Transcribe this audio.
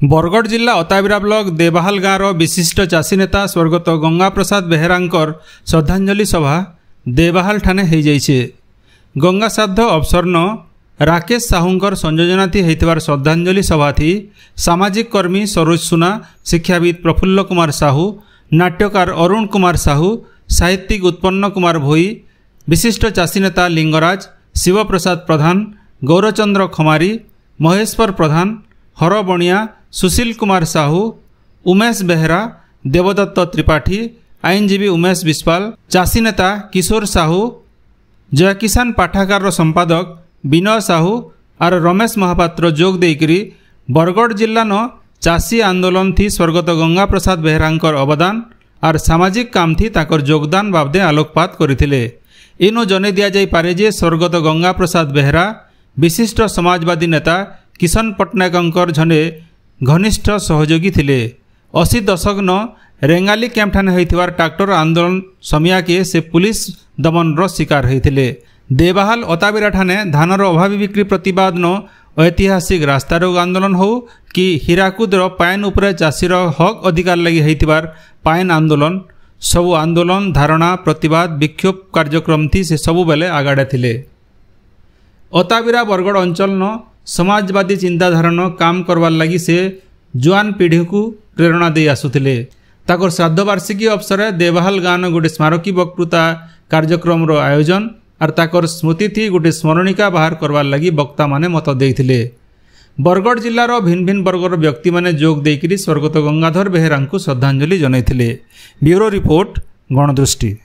बरगढ़ जिला अताबिरा ब्लॉक देवाहाल गाँव विशिष्ट चाषी नेता स्वर्गत गंगा प्रसाद बेहेरांकर श्रद्धांजलि सभा देवाहाल ठाने हो जाइछे। गंगा श्राद्ध अवसरन राकेश साहूंकर संयोजनाथी होइथिबार श्रद्धांजलि सभा थी सामाजिक कर्मी सरोज सुना, शिक्षाविद प्रफुल्ल कुमार साहू, नाट्यकार अरुण कुमार साहू, साहित्यिक उत्पन्न कुमार भोई, विशिष्ट चाषी नेता लिंगराज, शिवप्रसाद प्रधान, गौरचंद्र खमारी, महेश्वर प्रधान, हर बणिया, सुशील कुमार साहू, उमेश बेहरा, देवदत्त त्रिपाठी, आईनजीवी उमेश विश्वाल, चाषी नेता किशोर साहू, जय किसान पाठागार संपादक विनय साहू और रमेश महापात्र जोग देकरी बरगढ़ जिला न चाषी आंदोलन थी स्वर्गत गंगा प्रसाद बेहेरांकर अवदान और सामाजिक काम थी ताकर योगदान बाबदे आलोकपात करथिले। इनो जने दिया जाई पारे जे स्वर्गत गंगा प्रसाद बेहेरा विशिष्ट समाजवादी नेता किशन पट्टनायकंकर झने घनिष्ठ सहयोगी थिले। 80 दशक न रेंगाली कैंप ठाने होइथिबार ट्रैक्टर आंदोलन समिया के से पुलिस दमन शिकार होइथिले। देवाहाल अताबिरा ठाने धानर अभावी बिक्री प्रतिवाद न ऐतिहासिक रास्तारोग आंदोलन हो कि हीराकुदर पायन उपरे चाषीर हक अधिकार लगी होइथिबार पायन आंदोलन सबु आंदोलन धारणा प्रतिवाद विक्षोभ कार्यक्रम थी से सबु बेले आगाड़े थिले। अताबिरा बरगढ़ अंचल न समाजवादी चिंताधारा न काम करवार लगी से जुआन पीढ़ी को प्रेरणा दे आसुथिले। ताकर श्राद्ध वार्षिकी अवसर देवाहाल गाँव गोटे स्मारकी वक्तृता कार्यक्रम आयोजन और ताकर स्मृति थी गोटे स्मरणिका बाहर करवार लगी वक्ता माने मत देइथिले। बरगढ़ जिलार भिन्न भिन्न वर्गर व्यक्ति माने जोग देकरी स्वर्गत गंगाधर बेहेरा को श्रद्धांजलि जनैथिले। Bureau report गणदृष्टि।